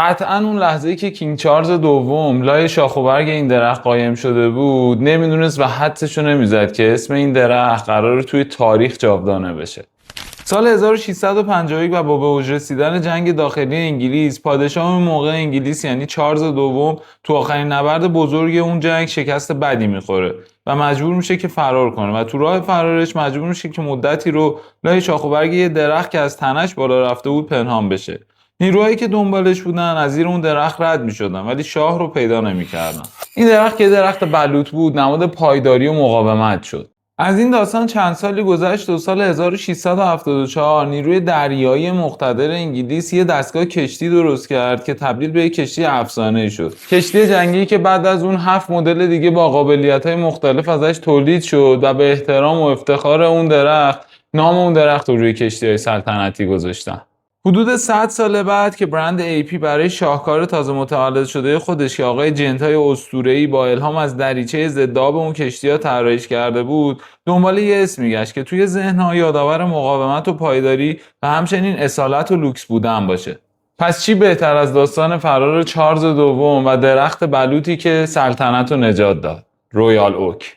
قطعا اون لحظه‌ای که کینگ چارلز دوم لای شاخ و برگ این درخت قایم شده بود نمیدونست و حدسشو نمیزد که اسم این درخت قراره توی تاریخ جاودانه بشه. سال 1651 و با به اوج رسیدن جنگ داخلی انگلیس، پادشاه اون موقع انگلیس یعنی چارلز دوم تو آخرین نبرد بزرگ اون جنگ شکست بدی میخوره و مجبور میشه که فرار کنه و تو راه فرارش مجبور میشه که مدتی رو لای شاخ و برگ یه درخت که از تنش بالا رفته بود پنهان بشه. نیروهایی که دنبالش بودن از زیر اون درخت رد میشدن ولی شاه رو پیدا نمیکردن. این درخت که درخت بلوط بود نماد پایداری و مقاومت شد. از این داستان چند سالی گذشت و سال 1674 نیروی دریایی مقتدر انگلیس یه دستگاه کشتی درست کرد که تبدیل به یک کشتی افسانه‌ای شد. کشتی جنگی که بعد از اون 7 مدل دیگه با قابلیت‌های مختلف ازش تولید شد و به احترام و افتخار اون درخت نام اون درخت رو روی کشتی‌های سلطنتی گذاشتن. حدود 100 سال بعد که برند AP برای شاهکار تازه متولد شده خودش که آقای جنتای اسطوره‌ای با الهام از دریچه ضدآب اون کشتی‌ها طراحیش کرده بود، دنبال یه اسم میگشت که توی ذهن‌ها یادآور مقاومت و پایداری و همچنین اصالت و لوکس بودن باشه. پس چی بهتر از داستان فرار چارلز دوم و درخت بلوطی که سلطنت رو نجات داد؟ رویال اوک.